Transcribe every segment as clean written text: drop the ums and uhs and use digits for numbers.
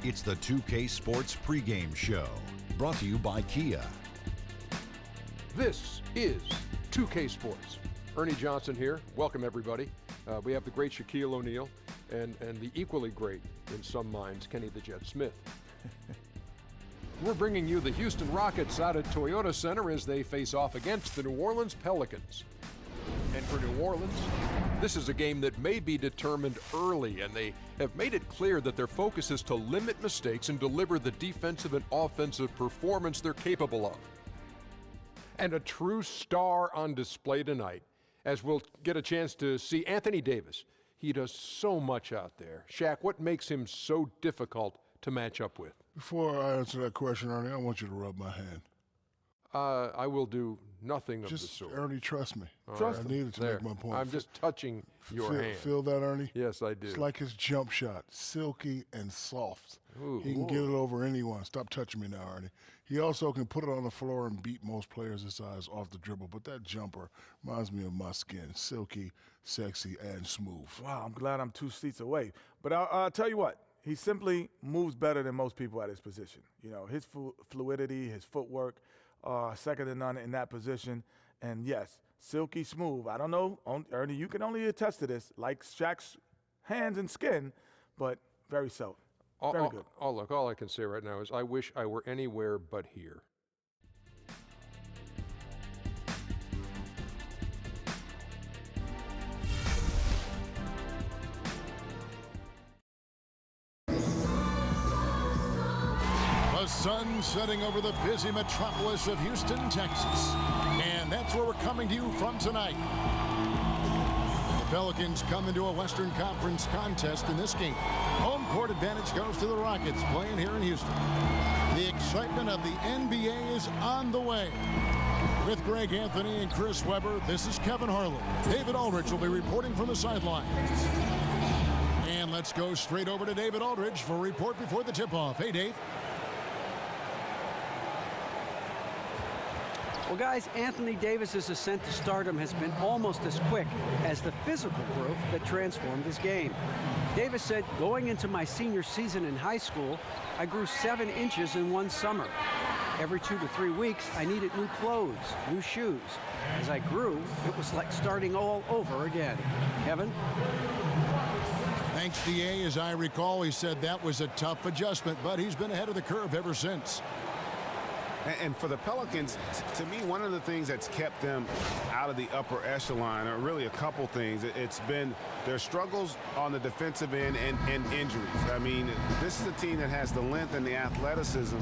It's the 2K Sports pregame show, brought to you by Kia. This is 2K Sports. Ernie Johnson here. Welcome, everybody. We have the great Shaquille O'Neal and the equally great, in some minds, Kenny the Jet Smith. We're bringing you the Houston Rockets out at Toyota Center as they face off against the New Orleans Pelicans. And for New Orleans, this is a game that may be determined early, and they have made it clear that their focus is to limit mistakes and deliver the defensive and offensive performance they're capable of. And a true star on display tonight, as we'll get a chance to see Anthony Davis. He does so much out there. Shaq, what makes him so difficult to match up with? Before I answer that question, Ernie, I want you to rub my hand. I will do nothing of the sort. Ernie, trust me. Trust I needed to make my point. I'm just touching your hand. Feel that, Ernie? Yes, I do. It's like his jump shot, silky and soft. Ooh, he can get it over anyone. Stop touching me now, Ernie. He also can put it on the floor and beat most players his size off the dribble, but that jumper reminds me of my skin, silky, sexy, and smooth. Wow, I'm glad I'm 2 seats away. But I'll tell you what, he simply moves better than most people at his position. You know, his fluidity, his footwork, second to none in that position. And yes, silky smooth. I don't know, Ernie, you can only attest to this, like Shaq's hands and skin, but very so. Very good. Look, all I can say right now is I wish I were anywhere but here. The sun setting over the busy metropolis of Houston, Texas. And that's where we're coming to you from tonight. The Pelicans come into a Western Conference contest in this game. Home court advantage goes to the Rockets playing here in Houston. The excitement of the NBA is on the way. With Greg Anthony and Chris Webber, this is Kevin Harlan. David Aldridge will be reporting from the sidelines. And let's go straight over to David Aldridge for a report before the tip-off. Hey, Dave. Well, guys, Anthony Davis's ascent to stardom has been almost as quick as the physical growth that transformed his game. Davis said, going into my senior season in high school, I grew 7 inches in one summer. Every 2 to 3 weeks, I needed new clothes, new shoes. As I grew, it was like starting all over again. Kevin? Thanks, DA. As I recall, he said that was a tough adjustment, but he's been ahead of the curve ever since. And for the Pelicans, to me, one of the things that's kept them out of the upper echelon are really a couple things. It's been their struggles on the defensive end and injuries. I mean, this is a team that has the length and the athleticism,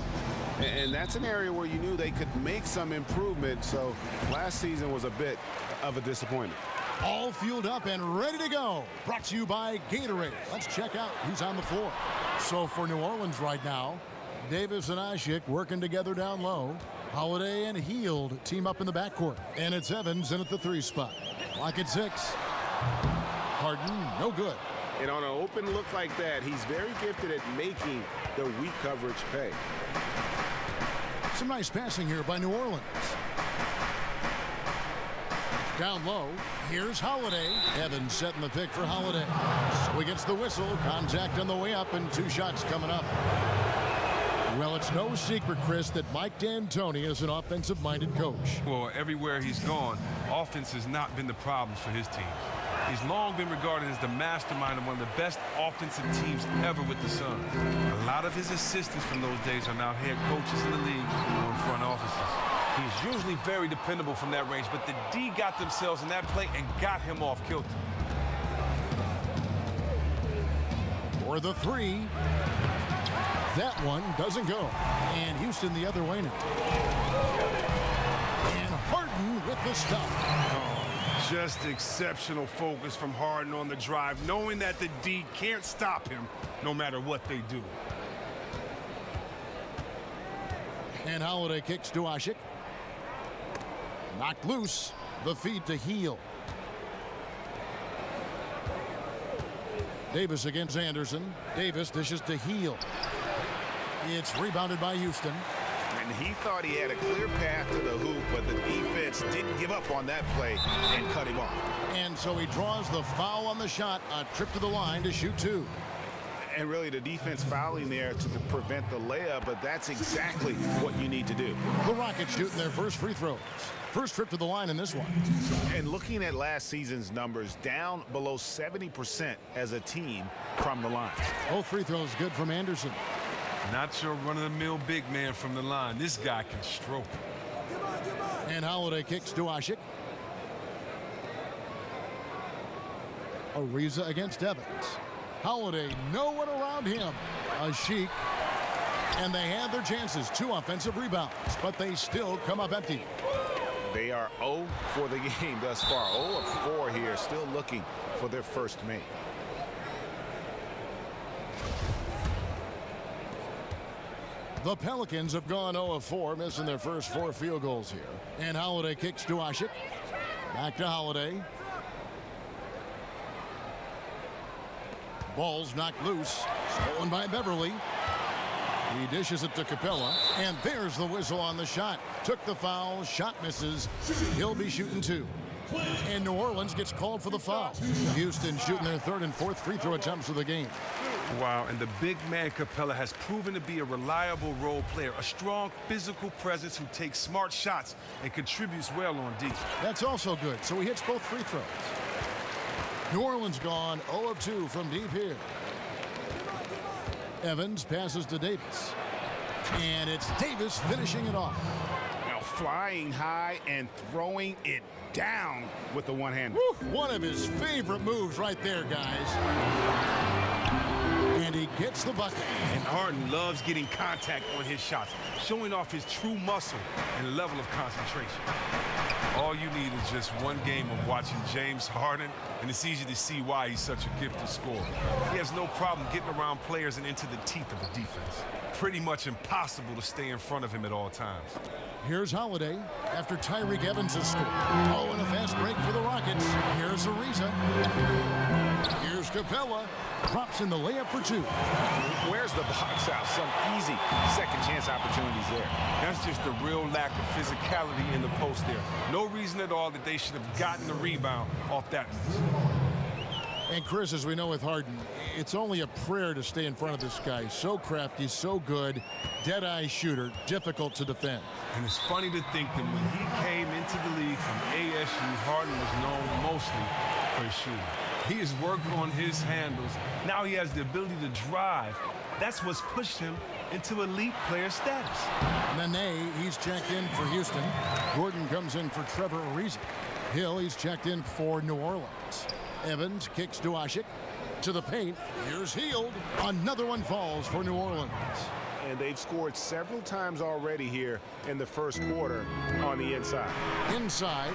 and that's an area where you knew they could make some improvement. So last season was a bit of a disappointment. All fueled up and ready to go. Brought to you by Gatorade. Let's check out who's on the floor. So for New Orleans right now, Davis and Ishik working together down low. Holiday and Hield team up in the backcourt. And it's Evans in at the 3 spot. Lock at 6. Harden, no good. And on an open look like that, he's very gifted at making the weak coverage pay. Some nice passing here by New Orleans. Down low, here's Holiday. Evans setting the pick for Holiday. So he gets the whistle. Contact on the way up and 2 shots coming up. Well, it's no secret, Chris, that Mike D'Antoni is an offensive-minded coach. Well, everywhere he's gone, offense has not been the problem for his team. He's long been regarded as the mastermind of one of the best offensive teams ever with the Suns. A lot of his assistants from those days are now head coaches in the league or in front offices. He's usually very dependable from that range, but the D got themselves in that play and got him off kilter. For the 3. That one doesn't go. And Houston the other way now. And Harden with the stop. Oh, just exceptional focus from Harden on the drive, knowing that the D can't stop him no matter what they do. And Holiday kicks to Ishik. Knocked loose. The feed to Hield. Davis against Anderson. Davis dishes to Hield. It's rebounded by Houston. And he thought he had a clear path to the hoop, but the defense didn't give up on that play and cut him off. And so he draws the foul on the shot, a trip to the line to shoot 2. And really the defense fouling there to prevent the layup, but that's exactly what you need to do. The Rockets shooting their first free throws. First trip to the line in this one. And looking at last season's numbers, down below 70% as a team from the line. Both free throws good from Anderson. Not your run-of-the-mill big man from the line. This guy can stroke it. And Holiday kicks to Ashik. Ariza against Evans. Holiday, no one around him. Ashik. And they had their chances. 2 offensive rebounds, but they still come up empty. They are 0 for the game thus far. 0 of 4 here, still looking for their first make. The Pelicans have gone 0 of 4, missing their first 4 field goals here. And Holiday kicks to Ashik. Back to Holiday. Ball's knocked loose. Stolen by Beverly. He dishes it to Capella. And there's the whistle on the shot. Took the foul. Shot misses. He'll be shooting 2. And New Orleans gets called for the foul. Houston shooting their 3rd and 4th free throw attempts of the game. Wow, and the big man Capella has proven to be a reliable role player, a strong physical presence who takes smart shots and contributes well on defense. That's also good, so he hits both free throws. New Orleans gone 0 of 2 from deep here. Evans passes to Davis. And it's Davis finishing it off. Now flying high and throwing it down with the one-hander. One of his favorite moves right there, guys. And he gets the bucket. And Harden loves getting contact on his shots, showing off his true muscle and level of concentration. All you need is just one game of watching James Harden, and it's easy to see why he's such a gifted scorer. He has no problem getting around players and into the teeth of the defense. Pretty much impossible to stay in front of him at all times. Here's Holiday after Tyreek Evans has scored. Oh, and a fast break for the Rockets. Here's Ariza. Here's Capella. Drops in the layup for 2. Where's the box out? Some easy second chance opportunities there. That's just a real lack of physicality in the post there. No reason at all that they should have gotten the rebound off that miss. And Chris, as we know with Harden, it's only a prayer to stay in front of this guy. So crafty, so good, dead-eye shooter, difficult to defend. And it's funny to think that when he came into the league from ASU, Harden was known mostly for his shooting. He has worked on his handles. Now he has the ability to drive. That's what's pushed him into elite player status. Nene, he's checked in for Houston. Gordon comes in for Trevor Ariza. Hill, he's checked in for New Orleans. Evans kicks to Ashik. To the paint. Here's Hield. Another one falls for New Orleans. And they've scored several times already here in the first quarter on the inside. Inside.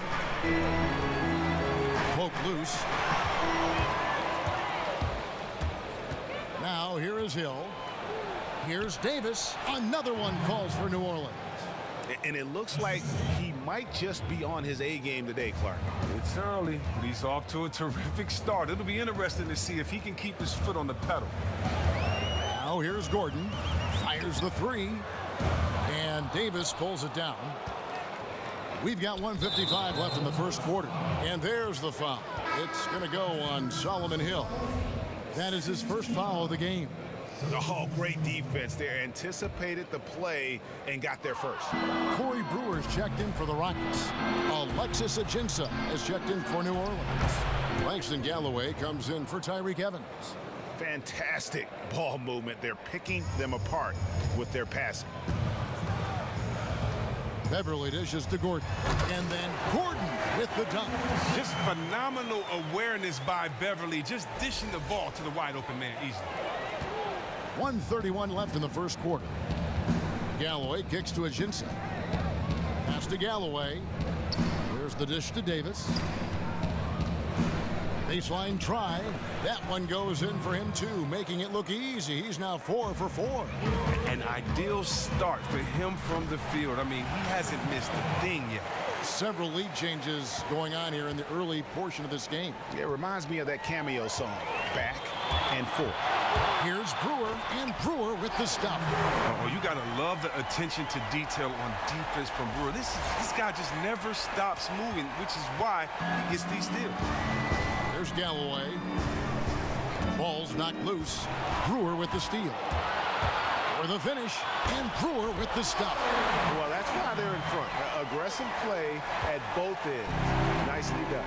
Poke loose. Now here is Hill. Here's Davis. Another one falls for New Orleans. And it looks like he might just be on his A game today, Clark. It's early, but he's off to a terrific start. It'll be interesting to see if he can keep his foot on the pedal. Now here's Gordon. Fires the 3. And Davis pulls it down. We've got 1:55 left in the first quarter. And there's the foul. It's going to go on Solomon Hill. That is his first foul of the game. Oh, great defense there. Anticipated the play and got there first. Corey Brewer's checked in for the Rockets. Alexis Ajinça has checked in for New Orleans. Langston Galloway comes in for Tyreek Evans. Fantastic ball movement. They're picking them apart with their passing. Beverly dishes to Gordon. And then Gordon with the dunk. Just phenomenal awareness by Beverly, just dishing the ball to the wide open man easily. 1:31 left in the first quarter. Galloway kicks to Ajinça. Pass to Galloway. Here's the dish to Davis. Baseline try. That one goes in for him too, making it look easy. He's now 4 for 4. An ideal start for him from the field. I mean, he hasn't missed a thing yet. Several lead changes going on here in the early portion of this game. Yeah, it reminds me of that cameo song, Back and Forth. Here's Brewer, and Brewer with the stop. Oh, you got to love the attention to detail on defense from Brewer. This guy just never stops moving, which is why he gets these steals. There's Galloway. Ball's knocked loose. Brewer with the steal. For the finish, and Brewer with the stop. Well, that's why they're in front. Aggressive play at both ends. Nicely done.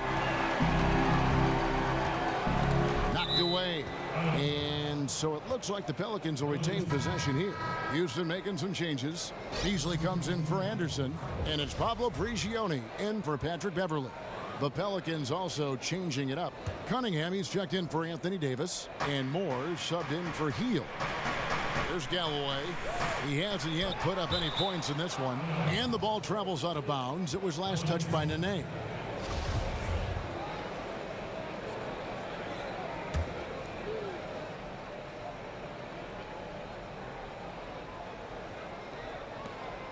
Knocked away. And so it looks like the Pelicans will retain possession here. Houston making some changes. Beasley comes in for Anderson. And it's Pablo Prigioni in for Patrick Beverly. The Pelicans also changing it up. Cunningham, he's checked in for Anthony Davis. And Moore subbed in for Heel. There's Galloway. He hasn't yet put up any points in this one. And the ball travels out of bounds. It was last touched by Nene.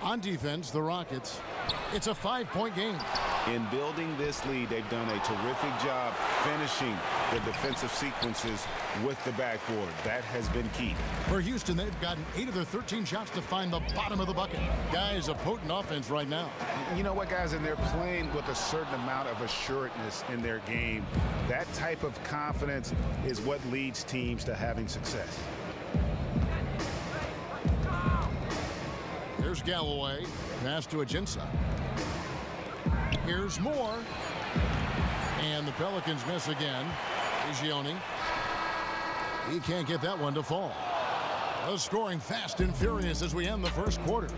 On defense, the Rockets, it's a 5-point game. In building this lead, they've done a terrific job finishing the defensive sequences with the backboard. That has been key. For Houston, they've gotten 8 of their 13 shots to find the bottom of the bucket. Guys, a potent offense right now. You know what, guys? And they're playing with a certain amount of assuredness in their game. That type of confidence is what leads teams to having success. Here's Galloway. Pass to Ajinça. Here's Moore. And the Pelicans miss again. Prigioni. He can't get that one to fall. The scoring fast and furious as we end the first quarter.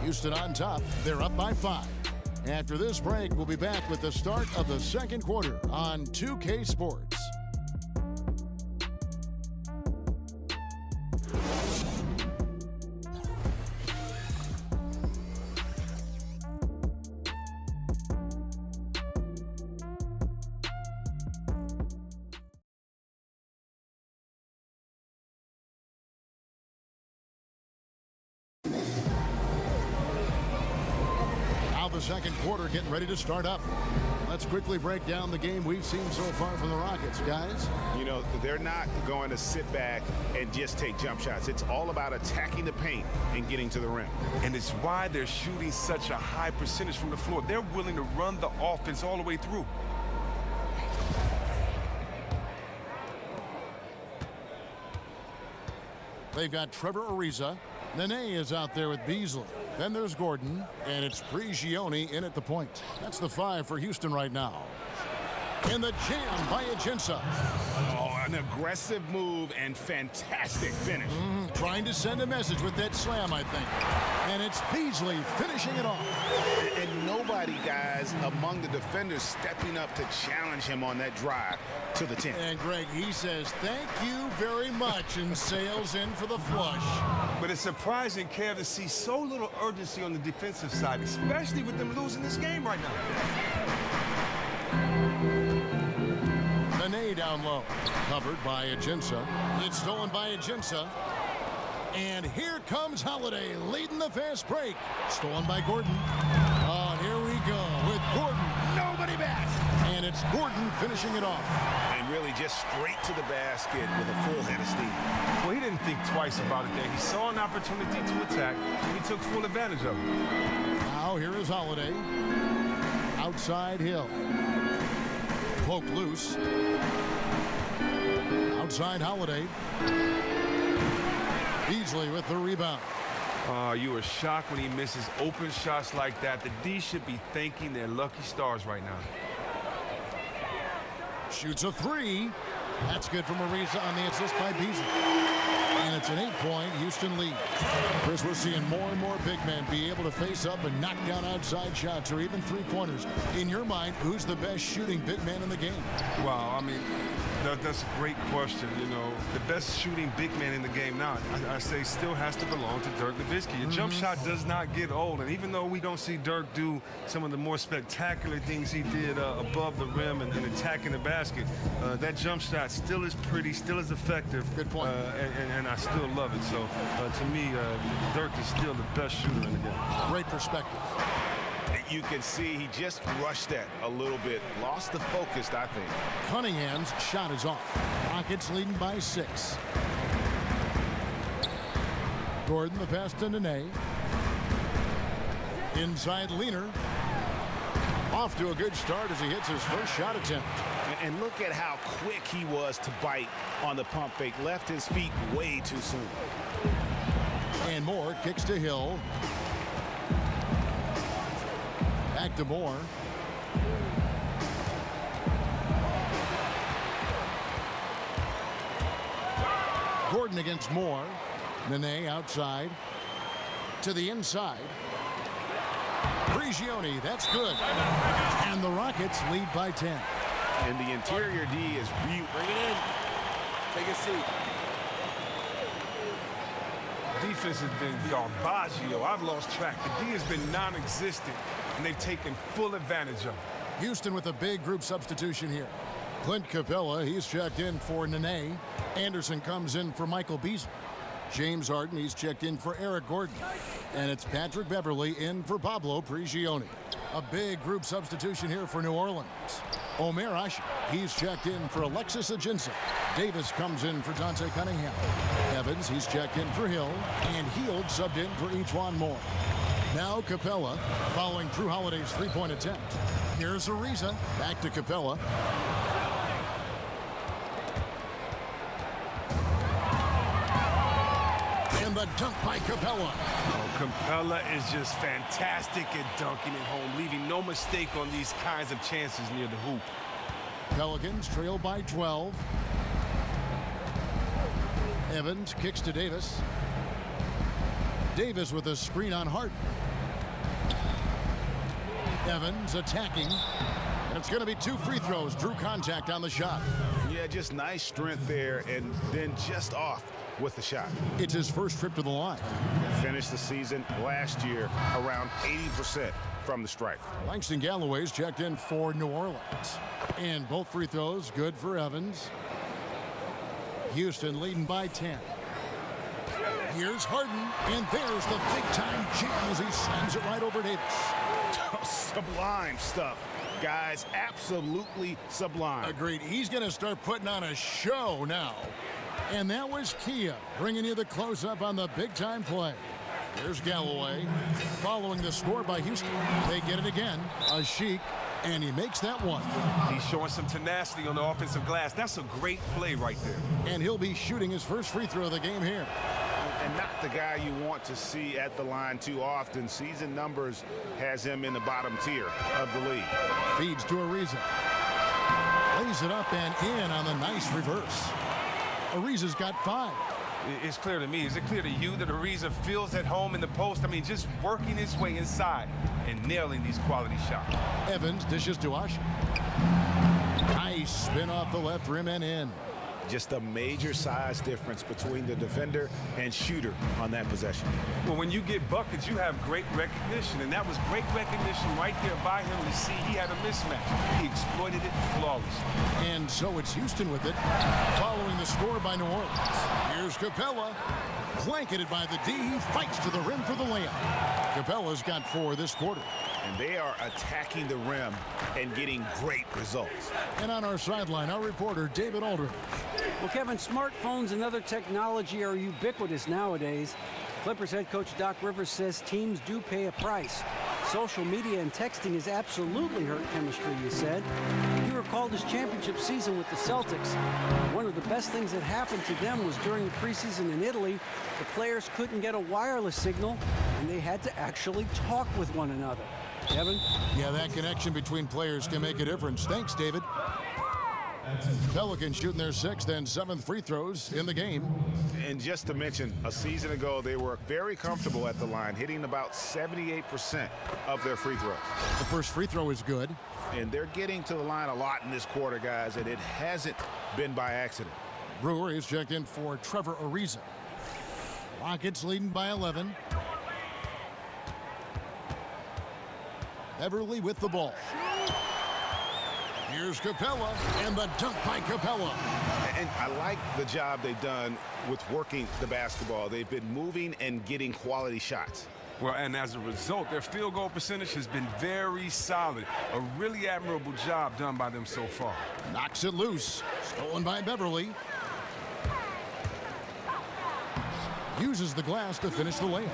Houston on top. They're up by 5. After this break, we'll be back with the start of the second quarter on 2K Sports. The second quarter getting ready to start up. Let's quickly break down the game we've seen so far from the Rockets, guys. You know, they're not going to sit back and just take jump shots. It's all about attacking the paint and getting to the rim. And it's why they're shooting such a high percentage from the floor. They're willing to run the offense all the way through. They've got Trevor Ariza. Nene is out there with Beasley. Then there's Gordon, and it's Prigioni in at the point. That's the 5 for Houston right now. In the jam by Ajinça. Oh, an aggressive move and fantastic finish. Trying to send a message with that slam, I think. And it's Beasley finishing it off. And nobody, guys, among the defenders stepping up to challenge him on that drive to the 10. And Greg, he says, thank you very much, and sails in for the flush. But it's surprising, Kev, to see so little urgency on the defensive side, especially with them losing this game right now. Nene down low. Covered by Ajinça. It's stolen by Ajinça. And here comes Holiday leading the fast break. Stolen by Gordon. Oh, here we go with Gordon. Nobody back. And it's Gordon finishing it off. And really just straight to the basket with a full head of steam. Well, he didn't think twice about it there. He saw an opportunity to attack, and he took full advantage of it. Now here is Holiday. Outside Hill. Poke loose. Outside Holiday. Beasley with the rebound. You were shocked when he misses open shots like that. The D should be thanking their lucky stars right now. Shoots a 3. That's good from Ariza on the assist by Beasley. And it's an 8-point Houston lead. Chris, we're seeing more and more big men be able to face up and knock down outside shots or even three-pointers. In your mind, who's the best shooting big man in the game? Wow, I mean, that's a great question. You know, the best shooting big man in the game now, I say still has to belong to Dirk Nowitzki. Your jump shot does not get old, and even though we don't see Dirk do some of the more spectacular things he did above the rim and attacking the basket, that jump shot still is pretty, still is effective. Good point. And I still love it. So, to me, Dirk is still the best shooter in the game. Great perspective. You can see he just rushed that a little bit. Lost the focus, I think. Cunningham's shot is off. Rockets leading by 6. Gordon, the pass to Nene. Inside Leaner. Off to a good start as he hits his first shot attempt. And look at how quick he was to bite on the pump fake. Left his feet way too soon. And Moore kicks to Hill. Back to Moore. Gordon against Moore. Nene outside. To the inside. Prigioni, that's good. And the Rockets lead by 10. And the interior D is Bring it in. Take a seat. Defense has been garbaggio. I've lost track. The D has been non-existent, and they've taken full advantage of it. Houston with a big group substitution here. Clint Capella, he's checked in for Nene. Anderson comes in for Michael Beasley. James Harden, he's checked in for Eric Gordon. And it's Patrick Beverly in for Pablo Prigioni. A big group substitution here for New Orleans. Omer Asher, he's checked in for Alexis Ajinça. Davis comes in for Dante Cunningham. Evans, he's checked in for Hill. And Hield subbed in for Ejuan Moore. Now Capella, following Drew Holiday's three-point attempt. Here's Ariza, back to Capella. And the dunk by Capella. Oh, Capella is just fantastic at dunking it home, leaving no mistake on these kinds of chances near the hoop. Pelicans trail by 12. Evans kicks to Davis. Davis with a screen on Harden. Evans attacking. And it's going to be 2 free throws. Drew contact on the shot. Yeah, just nice strength there, and then just off with the shot. It's his first trip to the line. Finished the season last year around 80% from the stripe. Langston Galloway's checked in for New Orleans. And both free throws good for Evans. Houston leading by 10. Here's Harden, and there's the big-time jam as he slams it right over Davis. Sublime stuff, guys. Absolutely sublime. Agreed. He's going to start putting on a show now. And that was Kia bringing you the close-up on the big-time play. Here's Galloway following the score by Houston. They get it again. A Sheik, and he makes that one. He's showing some tenacity on the offensive glass. That's a great play right there. And he'll be shooting his first free throw of the game here. And not the guy you want to see at the line too often. Season numbers has him in the bottom tier of the league. Feeds to Ariza. Lays it up and in on the nice reverse. Ariza's got 5. It's clear to me. Is it clear to you that Ariza feels at home in the post? I mean, just working his way inside and nailing these quality shots. Evans dishes to Asher. Nice spin off the left rim and in. Just a major size difference between the defender and shooter on that possession. Well, when you get buckets, you have great recognition, and that was great recognition right there by him to see he had a mismatch. He exploited it flawlessly. And so it's Houston with it, following the score by New Orleans. Here's Capella, blanketed by the D. He fights to the rim for the layup. Capella's got 4 this quarter. And they are attacking the rim and getting great results. And on our sideline, our reporter, David Aldridge. Well, Kevin, smartphones and other technology are ubiquitous nowadays. Clippers head coach Doc Rivers says teams do pay a price. Social media and texting has absolutely hurt chemistry, he said. He recalled his championship season with the Celtics. One of the best things that happened to them was during the preseason in Italy, the players couldn't get a wireless signal, and they had to actually talk with one another. Kevin? Yeah, that connection between players can make a difference. Thanks, David. Pelicans shooting their 6th and 7th free throws in the game. And just to mention, a season ago, they were very comfortable at the line, hitting about 78% of their free throws. The first free throw is good. And they're getting to the line a lot in this quarter, guys, and it hasn't been by accident. Brewer is checked in for Trevor Ariza. Rockets leading by 11. Beverly with the ball. Here's Capella, and the dunk by Capella. And I like the job they've done with working the basketball. They've been moving and getting quality shots. Well, and as a result, their field goal percentage has been very solid. A really admirable job done by them so far. Knocks it loose. Stolen by Beverly. Uses the glass to finish the layup.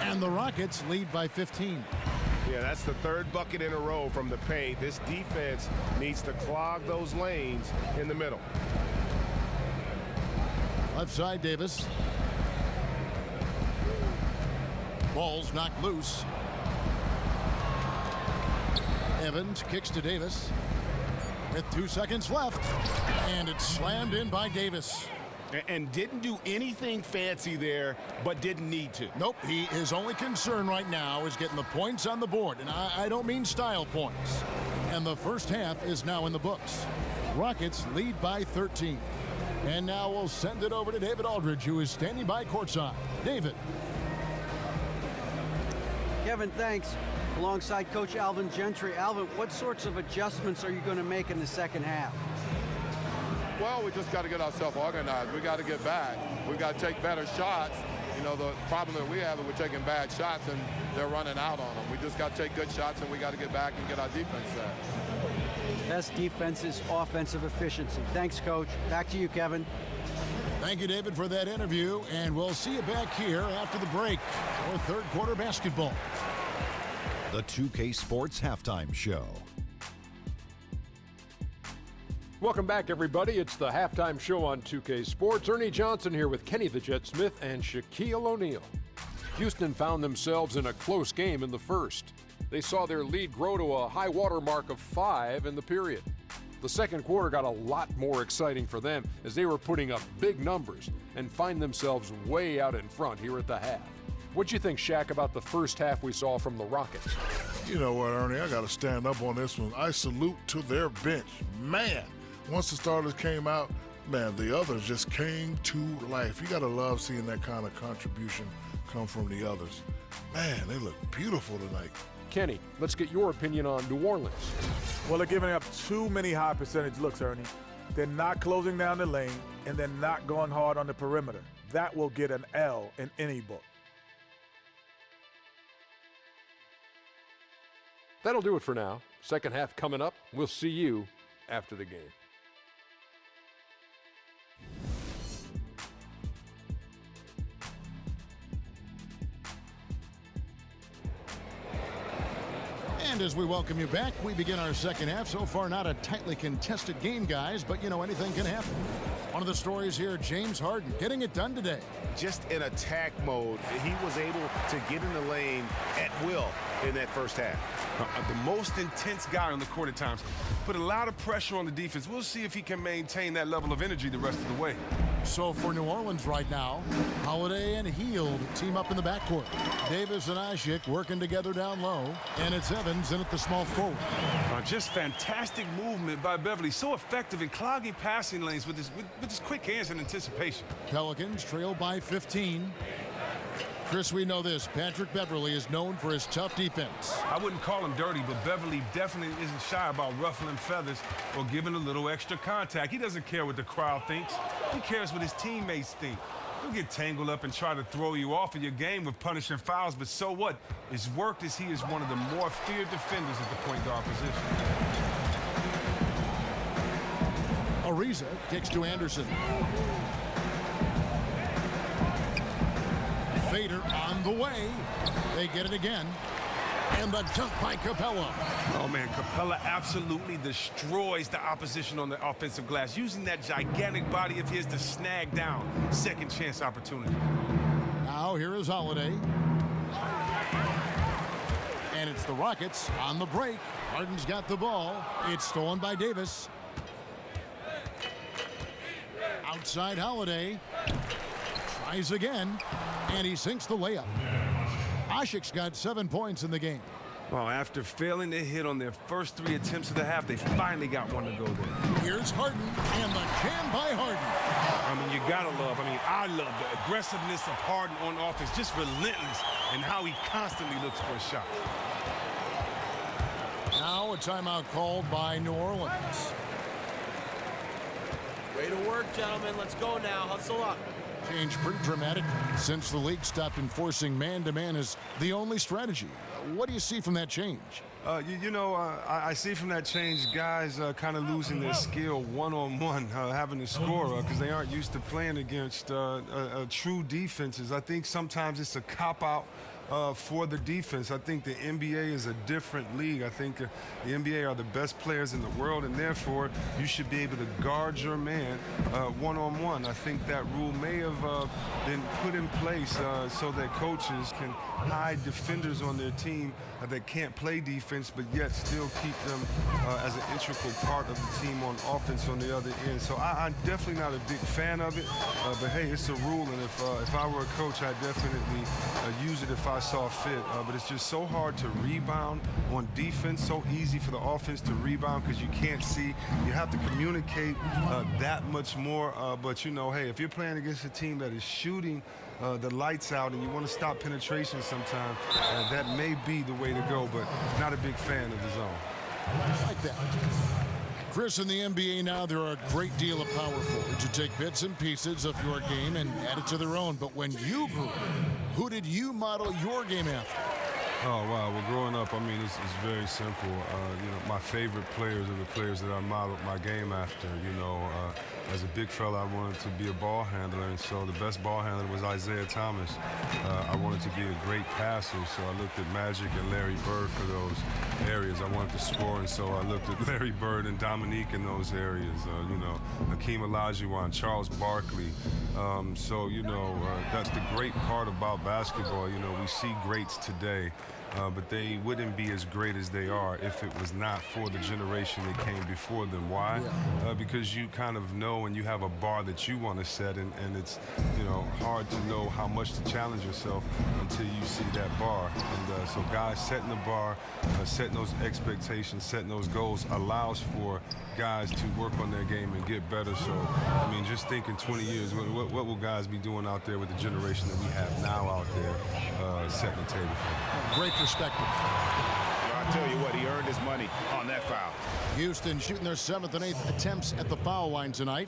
And the Rockets lead by 15. Yeah, that's the third bucket in a row from the paint. This defense needs to clog those lanes in the middle. Left side, Davis. Ball's knocked loose. Evans kicks to Davis. With 2 seconds left. And it's slammed in by Davis. And didn't do anything fancy there, but didn't need to. Nope, his only concern right now is getting the points on the board. And I don't mean style points. And the first half is now in the books. Rockets lead by 13. And now we'll send it over to David Aldridge, who is standing by courtside. David. Kevin, thanks. Alongside Coach Alvin Gentry. Alvin, what sorts of adjustments are you going to make in the second half? Well, we just got to get ourselves organized. We got to get back. We got to take better shots. You know, the problem that we have is we're taking bad shots and they're running out on them. We just got to take good shots and we got to get back and get our defense set. Best defense is offensive efficiency. Thanks, Coach. Back to you, Kevin. Thank you, David, for that interview. And we'll see you back here after the break for third quarter basketball. The 2K Sports Halftime Show. Welcome back, everybody. It's the halftime show on 2K Sports. Ernie Johnson here with Kenny the Jet Smith and Shaquille O'Neal. Houston found themselves in a close game in the first. They saw their lead grow to a high water mark of 5 in the period. The second quarter got a lot more exciting for them as they were putting up big numbers and find themselves way out in front here at the half. What'd you think, Shaq, about the first half we saw from the Rockets? You know what, Ernie? I got to stand up on this one. I salute to their bench. Man, once the starters came out, man, the others just came to life. You got to love seeing that kind of contribution come from the others. Man, they look beautiful tonight. Kenny, let's get your opinion on New Orleans. Well, they're giving up too many high percentage looks, Ernie. They're not closing down the lane, and they're not going hard on the perimeter. That will get an L in any book. That'll do it for now. Second half coming up. We'll see you after the game. And as we welcome you back, we begin our second half. So far, not a tightly contested game, guys, but, you know, anything can happen. One of the stories here, James Harden getting it done today. Just in attack mode, he was able to get in the lane at will in that first half. The most intense guy on the court at times. Put a lot of pressure on the defense. We'll see if he can maintain that level of energy the rest of the way. So for New Orleans right now, Holiday and Hield team up in the backcourt. Davis and Ashik working together down low. And it's Evans in at the small forward. Just fantastic movement by Beverly. So effective in clogging passing lanes with his quick hands and anticipation. Pelicans trail by 15. Chris, we know this. Patrick Beverly is known for his tough defense. I wouldn't call him dirty, but Beverly definitely isn't shy about ruffling feathers or giving a little extra contact. He doesn't care what the crowd thinks. He cares what his teammates think. He'll get tangled up and try to throw you off of your game with punishing fouls, but so what? It's worked as he is one of the more feared defenders at the point guard position. Ariza kicks to Anderson. Fader on the way. They get it again. And the dunk by Capella. Oh, man, Capella absolutely destroys the opposition on the offensive glass, using that gigantic body of his to snag down second chance opportunity. Now here is Holiday. And it's the Rockets on the break. Harden's got the ball. It's stolen by Davis. Outside Holiday. Tries again. And he sinks the layup. Ashik's got 7 points in the game. Well, after failing to hit on their first 3 attempts of the half, they finally got one to go there. Here's Harden, and the jam by Harden. I mean, you gotta love, I love the aggressiveness of Harden on offense, just relentless in how he constantly looks for a shot. Now a timeout called by New Orleans. Way to work, gentlemen. Let's go now. Hustle up. Change pretty dramatic since the league stopped enforcing man-to-man as the only strategy. What do you see from that change? I see from that change guys kind of losing their skill one-on-one, having to score because they aren't used to playing against true defenses. I think sometimes it's a cop-out for the defense. I think the NBA is a different league. I think the NBA are the best players in the world, and therefore you should be able to guard your man one-on-one. I think that rule may have been put in place so that coaches can hide defenders on their team that can't play defense, but yet still keep them as an integral part of the team on offense on the other end. So I'm definitely not a big fan of it, but hey, it's a rule, and if I were a coach, I'd definitely use it if I saw fit. But it's just so hard to rebound on defense, so easy for the offense to rebound because you can't see. You have to communicate that much more. But, you know, hey, if you're playing against a team that is shooting the lights out and you want to stop penetration sometime, that may be the way to go, but not a big fan of the zone. I like that. Chris, in the NBA now, there are a great deal of power forwards who take bits and pieces of your game and add it to their own. But when you grew up, who did you model your game after? Oh, wow. Well, growing up, I mean, it's very simple. You know, my favorite players are the players that I modeled my game after. You know, as a big fella, I wanted to be a ball handler, and so the best ball handler was Isaiah Thomas. I wanted to be a great passer, so I looked at Magic and Larry Bird for those areas. I wanted to score, and so I looked at Larry Bird and Dominique in those areas. You know, Hakeem Olajuwon, Charles Barkley. So, you know, that's the great part about basketball. You know, we see greats today. But they wouldn't be as great as they are if it was not for the generation that came before them. Why? Because you kind of know and you have a bar that you want to set, and it's, you know, hard to know how much to challenge yourself until you see that bar. And so guys setting the bar, setting those expectations, setting those goals allows for guys to work on their game and get better. So, I mean, just think in 20 years, what will guys be doing out there with the generation that we have now out there setting the table for? Great perspective. I tell you what, he earned his money on that foul. Houston shooting their 7th and 8th attempts at the foul line tonight.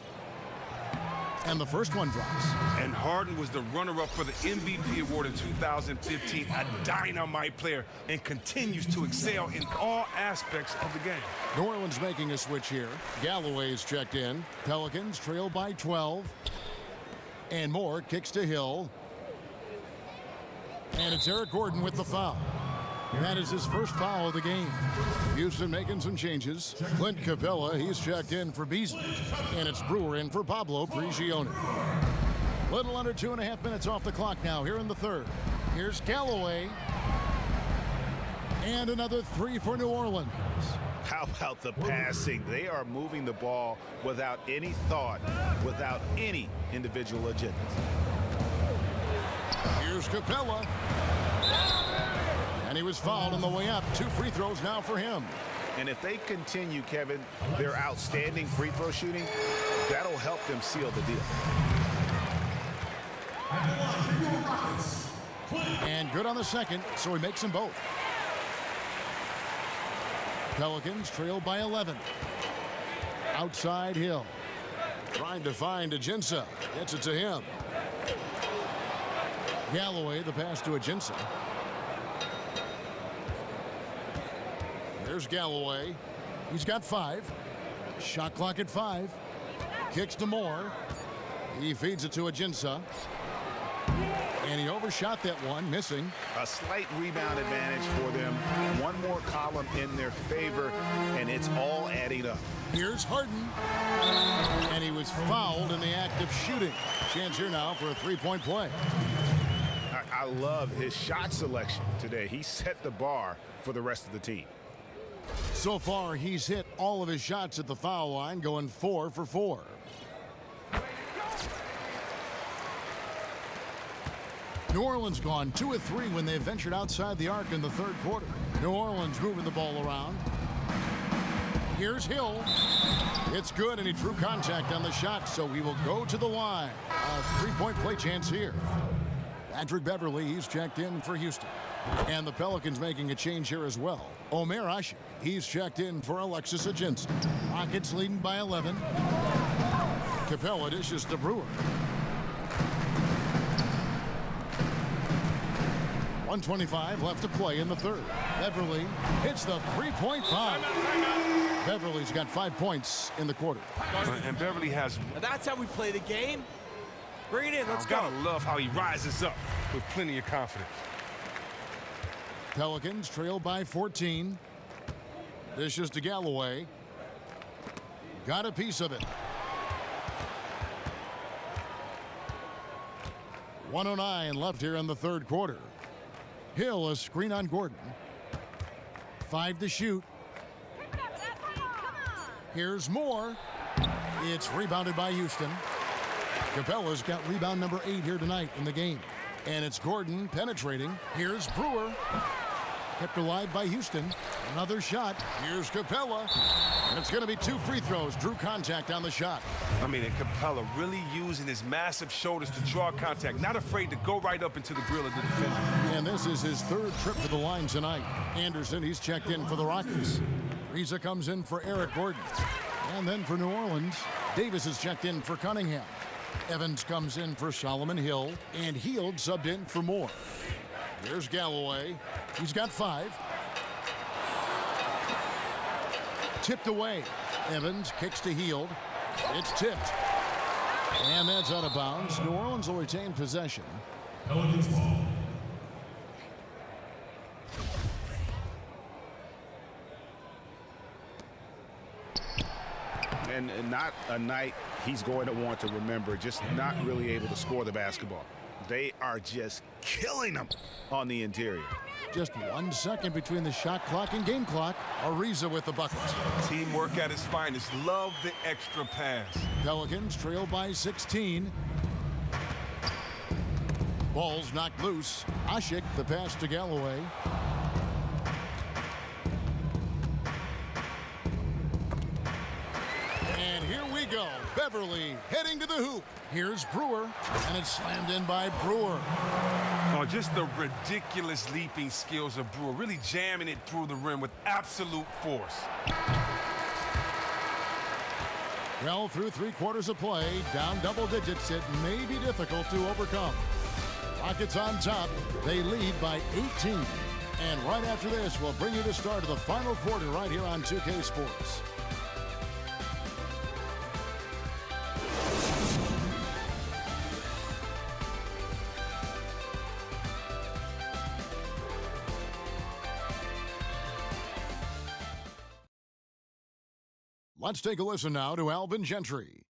And the first one drops. And Harden was the runner-up for the MVP award in 2015, a dynamite player, and continues to excel in all aspects of the game. New Orleans making a switch here. Galloway's checked in. Pelicans trail by 12. And Moore kicks to Hill. And it's Eric Gordon with the foul. That is his first foul of the game. Houston making some changes. Clint Capella, he's checked in for Beasley. And it's Brewer in for Pablo Prigioni. Little under 2.5 minutes off the clock now here in the third. Here's Galloway. And another three for New Orleans. How about the passing? They are moving the ball without any thought, without any individual agendas. Here's Capella. And he was fouled on the way up. 2 free throws now for him. And if they continue, Kevin, their outstanding free throw shooting, that'll help them seal the deal. And good on the second, so he makes them both. Pelicans trail by 11. Outside Hill. Trying to find Ajinça. Gets it to him. Galloway, the pass to Ajinça. There's Galloway. He's got 5. Shot clock at 5. Kicks to Moore. He feeds it to Ajinça. And he overshot that one, missing. A slight rebound advantage for them. One more column in their favor, and it's all adding up. Here's Harden. And he was fouled in the act of shooting. Chance here now for a 3-point play. I love his shot selection today. He set the bar for the rest of the team. So far, he's hit all of his shots at the foul line, going 4 for 4. New Orleans gone 2 of 3 when they ventured outside the arc in the third quarter. New Orleans moving the ball around. Here's Hill. It's good, and he drew contact on the shot, so he will go to the line. A 3-point play chance here. Patrick Beverly, he's checked in for Houston. And the Pelicans making a change here as well. Omer Asik, he's checked in for Alexis Ajinça. Rockets leading by 11. Capella dishes to Brewer. 1:25 left to play in the third. Beverly hits the 3-point foul. Beverly's got 5 points in the quarter. And Beverly has... Now that's how we play the game. Bring it in. Let's go. Gotta love how he rises up with plenty of confidence. Pelicans trail by 14. Dishes to Galloway. Got a piece of it. 1:09 left here in the third quarter. Hill, a screen on Gordon. 5 to shoot. Here's Moore. It's rebounded by Houston. Capella's got rebound number 8 here tonight in the game. And it's Gordon penetrating. Here's Brewer. Kept alive by Houston. Another shot. Here's Capella. And it's going to be 2 free throws. Drew contact on the shot. I mean, and Capella really using his massive shoulders to draw contact. Not afraid to go right up into the grill of the defender. And this is his 3rd trip to the line tonight. Anderson, he's checked in for the Rockets. Riza comes in for Eric Gordon. And then for New Orleans, Davis is checked in for Cunningham. Evans comes in for Solomon Hill. And Hield subbed in for Moore. Here's Galloway. He's got 5. Tipped away. Evans kicks to Hield. It's tipped. And that's out of bounds. New Orleans will retain possession. Pelicans ball. And not a night he's going to want to remember, just not really able to score the basketball. They are just killing them on the interior. Just 1 second between the shot clock and game clock. Ariza with the bucket. Teamwork at its finest. Love the extra pass. Pelicans trail by 16. Ball's knocked loose. Ashik, the pass to Galloway. And here we go. Beverly heading to the hoop. Here's Brewer, and it's slammed in by Brewer. Oh, just the ridiculous leaping skills of Brewer, really jamming it through the rim with absolute force. Well, through 3 quarters of play, down double digits, it may be difficult to overcome. Rockets on top, they lead by 18. And right after this, we'll bring you the start of the final quarter right here on 2K Sports. Let's take a listen now to Alvin Gentry.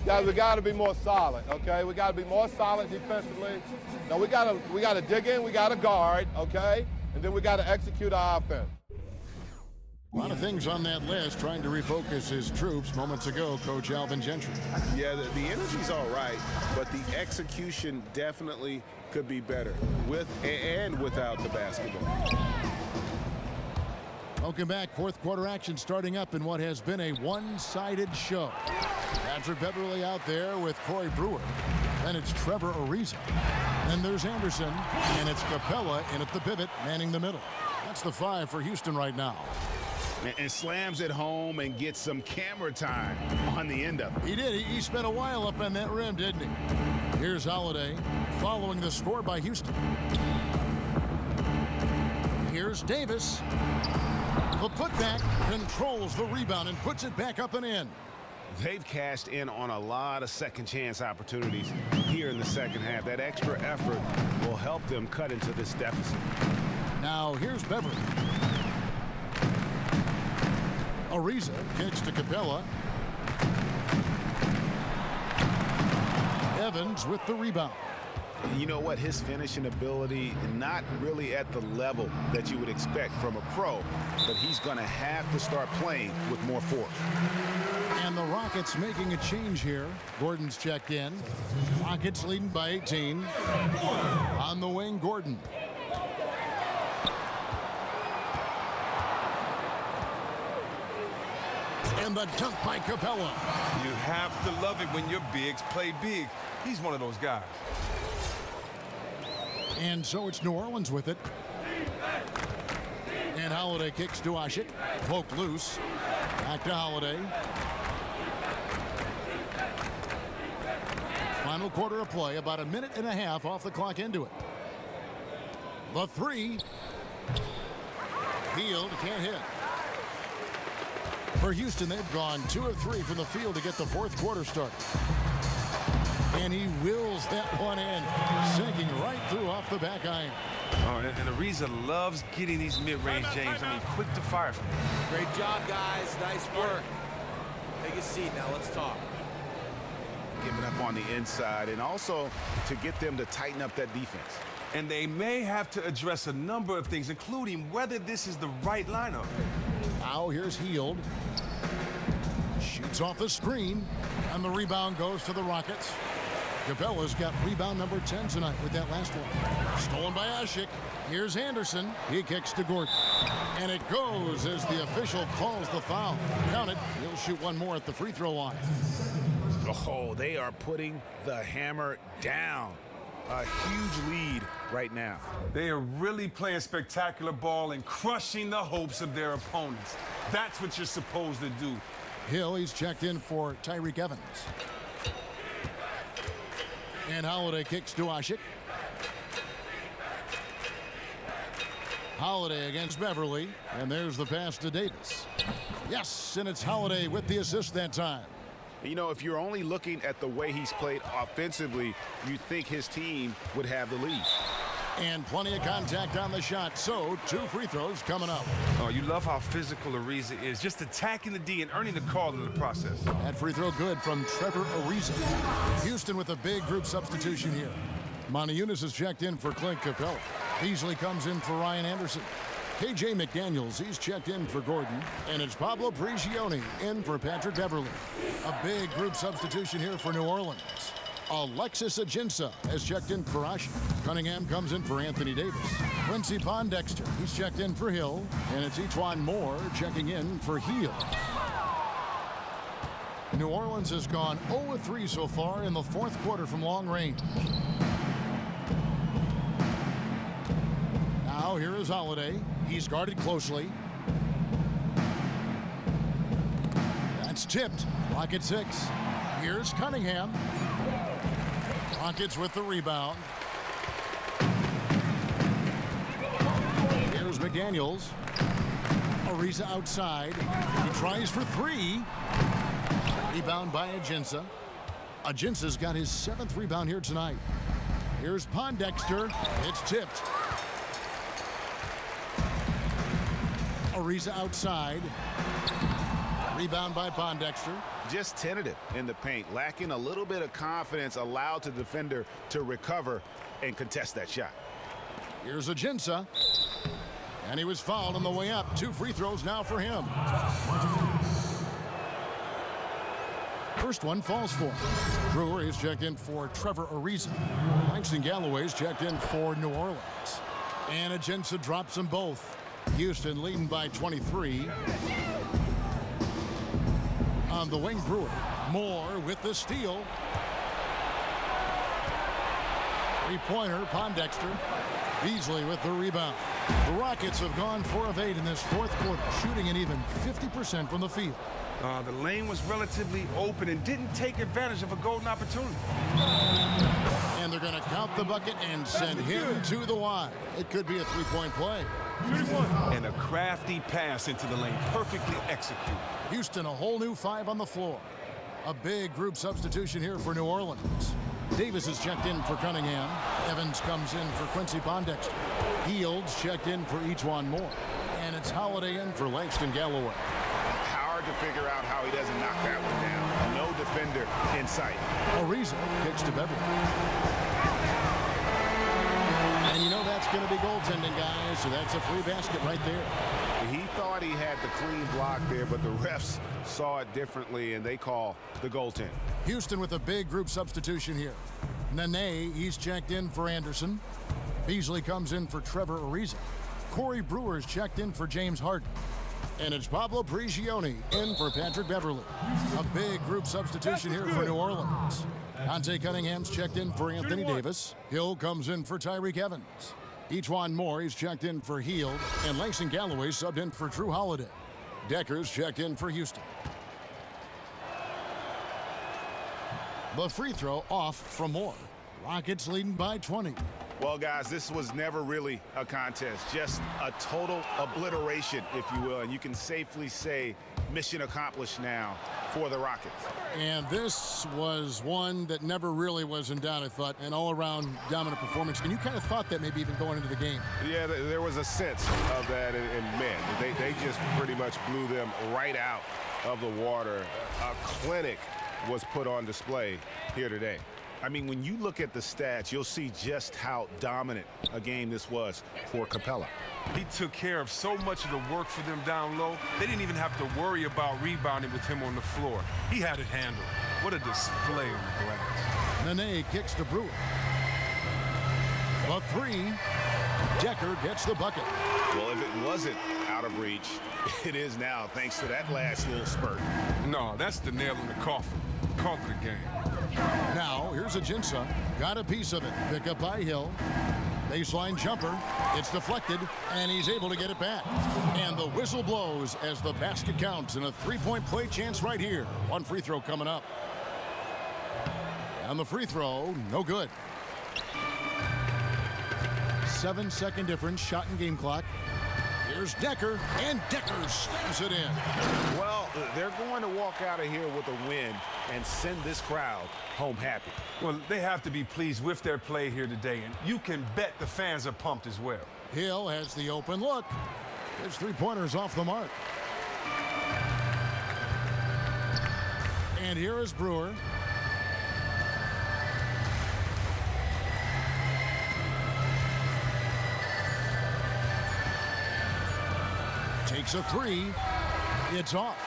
Guys, we got to be more solid, okay? We got to be more solid defensively. Now we got to dig in, we got to guard, okay? And then we got to execute our offense. A lot of things on that list, trying to refocus his troops moments ago, Coach Alvin Gentry. Yeah, the energy's all right, but the execution definitely could be better with and without the basketball. Welcome back. 4th quarter action starting up in what has been a one-sided show. Patrick Beverly out there with Corey Brewer. Then it's Trevor Ariza. Then there's Anderson. And it's Capella in at the pivot, manning the middle. That's the 5 for Houston right now. And slams it home and gets some camera time on the end of it. He did. He spent a while up on that rim, didn't he? Here's Holiday following the score by Houston. Here's Davis. The putback controls the rebound and puts it back up and in. They've cashed in on a lot of second chance opportunities here in the second half. That extra effort will help them cut into this deficit. Now here's Beverly. Ariza kicks to Capella. Evans with the rebound. You know what? His finishing ability, not really at the level that you would expect from a pro, but he's going to have to start playing with more force. And the Rockets making a change here. Gordon's checked in. Rockets leading by 18. On the wing, Gordon. And the dunk by Capella. You have to love it when your bigs play big. He's one of those guys. And so it's New Orleans with it. And Holiday kicks to Ashik. Poked loose. Back to Holiday. Final quarter of play. About 1.5 minutes off the clock into it. The 3. Hield can't hit. For Houston, they've gone 2 of 3 from the field to get the 4th quarter started. And he wills that one in, sinking right through off the back iron. And Ariza loves getting these mid-range games. I mean, quick to fire from him. Great job, guys. Nice work. Take a seat now. Let's talk. Giving up on the inside, and also to get them to tighten up that defense. And they may have to address a number of things, including whether this is the right lineup. Now here's Hield. Shoots off the screen, and the rebound goes to the Rockets. Capella's got rebound number 10 tonight with that last one. Stolen by Ashik. Here's Anderson. He kicks to Gordon. And it goes as the official calls the foul. Count it. He'll shoot one more at the free throw line. Oh, they are putting the hammer down. A huge lead right now. They are really playing spectacular ball and crushing the hopes of their opponents. That's what you're supposed to do. Hill, he's checked in for Tyreek Evans. And Holiday kicks to Ashik. Holiday against Beverly. And there's the pass to Davis. Yes, and it's Holiday with the assist that time. You know, if you're only looking at the way he's played offensively, you think his team would have the lead. And plenty of contact on the shot, so 2 free throws coming up. Oh, you love how physical Ariza is, just attacking the D and earning the call in the process. That free throw good from Trevor Ariza. Houston with a big group substitution here. Montejunas is checked in for Clint Capella. Beasley comes in for Ryan Anderson. KJ McDaniels, he's checked in for Gordon. And it's Pablo Prigioni in for Patrick Beverly. A big group substitution here for New Orleans. Alexis Ajinça has checked in for Ashi. Cunningham comes in for Anthony Davis. Quincy Pondexter, he's checked in for Hill. And it's E'Twaun Moore checking in for Hield. New Orleans has gone 0-3 so far in the 4th quarter from long range. Now here is Holiday. He's guarded closely. That's tipped. Rocket 6. Here's Cunningham. Rockets with the rebound. Here's McDaniels. Ariza outside. He tries for 3. Rebound by Ajinça. Ajinça's got his 7th rebound here tonight. Here's Pondexter. It's tipped. Ariza outside. Rebound by Pondexter. Just tentative in the paint, lacking a little bit of confidence, allowed the defender to recover and contest that shot. Here's Ajinça. And he was fouled on the way up. 2 free throws now for him. First one falls for him. Brewer is checked in for Trevor Ariza. Langston Galloway's checked in for New Orleans. And Ajinça drops them both. Houston leading by 23. On the wing, Brewer. Moore with the steal. 3-pointer, Pondexter. Beasley with the rebound. The Rockets have gone 4 of 8 in this 4th quarter, shooting an even 50% from the field. The lane was relatively open and didn't take advantage of a golden opportunity. And they're going to count the bucket and send him to the line. It could be a 3-point play. And a crafty pass into the lane, perfectly executed. Houston, a whole new 5 on the floor. A big group substitution here for New Orleans. Davis is checked in for Cunningham. Evans comes in for Quincy Pondexter. Hield's checked in for E'Twaun Moore. And it's Holiday in for Langston Galloway. Hard to figure out how he doesn't knock that one down. No defender in sight. Ariza kicks to Beverly. And you know that's going to be goaltending, guys, so that's a free basket right there. He thought he had the clean block there, but the refs saw it differently, and they call the goaltend. Houston with a big group substitution here. Nene, he's checked in for Anderson. Beasley comes in for Trevor Ariza. Corey Brewer's checked in for James Harden. And it's Pablo Prigioni in for Patrick Beverly. A big group substitution here for New Orleans. Dante Cunningham's checked in for Anthony Davis. Hill comes in for Tyreek Evans. E'Twaun Moore is checked in for Hield. And Langston Galloway subbed in for Drew Holiday. Decker's checked in for Houston. The free throw off from Moore. Rockets leading by 20. Well, guys, this was never really a contest, just a total obliteration, if you will. And you can safely say mission accomplished now for the Rockets. And this was one that never really was in doubt, I thought, an all-around dominant performance. And you kind of thought that maybe even going into the game. Yeah, there was a sense of that, and man, they just pretty much blew them right out of the water. A clinic was put on display here today. I mean, when you look at the stats, you'll see just how dominant a game this was for Capella. He took care of so much of the work for them down low, they didn't even have to worry about rebounding with him on the floor. He had it handled. What a display on the glass. Nene kicks to Brewer. A three. Decker gets the bucket. Well, if it wasn't out of reach, it is now, thanks to that last little spurt. No, that's the nail in the coffin. Conquer the game. Now, here's Ajinça. Got a piece of it. Pick up by Hill. Baseline jumper. It's deflected, and he's able to get it back. And the whistle blows as the basket counts, and a three-point play chance right here. One free throw coming up. And the free throw, no good. 7-second difference, shot and game clock. Here's Decker, and Decker slams it in. Well, they're going to walk out of here with a win and send this crowd home happy. Well, they have to be pleased with their play here today, and you can bet the fans are pumped as well. Hill has the open look. His three-pointer's off the mark. And here is Brewer. Takes a three. It's off.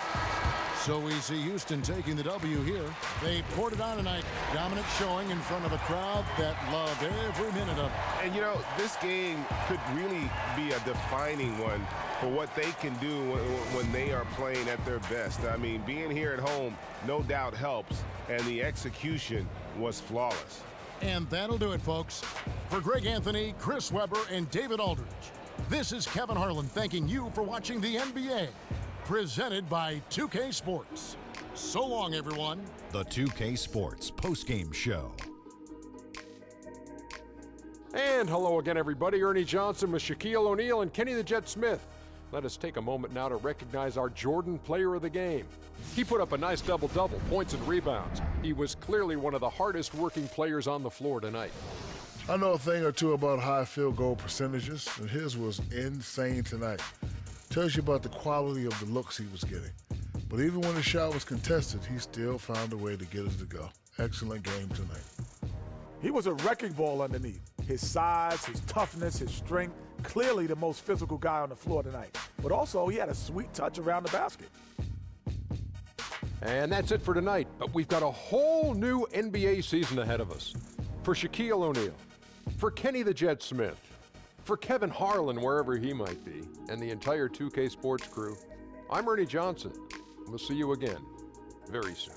So we see Houston taking the W here. They poured it on tonight. Dominant showing in front of a crowd that loved every minute of it. And, you know, this game could really be a defining one for what they can do when they are playing at their best. I mean, being here at home no doubt helps, and the execution was flawless. And that'll do it, folks. For Greg Anthony, Chris Webber, and David Aldridge, this is Kevin Harlan thanking you for watching the NBA, presented by 2K Sports. So long, everyone. The 2K Sports postgame show. And hello again, everybody. Ernie Johnson with Shaquille O'Neal and Kenny the Jet Smith. Let us take a moment now to recognize our Jordan Player of the Game. He put up a nice double-double, points and rebounds. He was clearly one of the hardest working players on the floor tonight. I know a thing or two about high field goal percentages, and his was insane tonight. Tells you about the quality of the looks he was getting. But even when the shot was contested, he still found a way to get it to go. Excellent game tonight. He was a wrecking ball underneath. His size, his toughness, his strength, clearly the most physical guy on the floor tonight. But also, he had a sweet touch around the basket. And that's it for tonight, but we've got a whole new NBA season ahead of us. For Shaquille O'Neal, for Kenny the Jet Smith, for Kevin Harlan, wherever he might be, and the entire 2K Sports crew, I'm Ernie Johnson. We'll see you again very soon.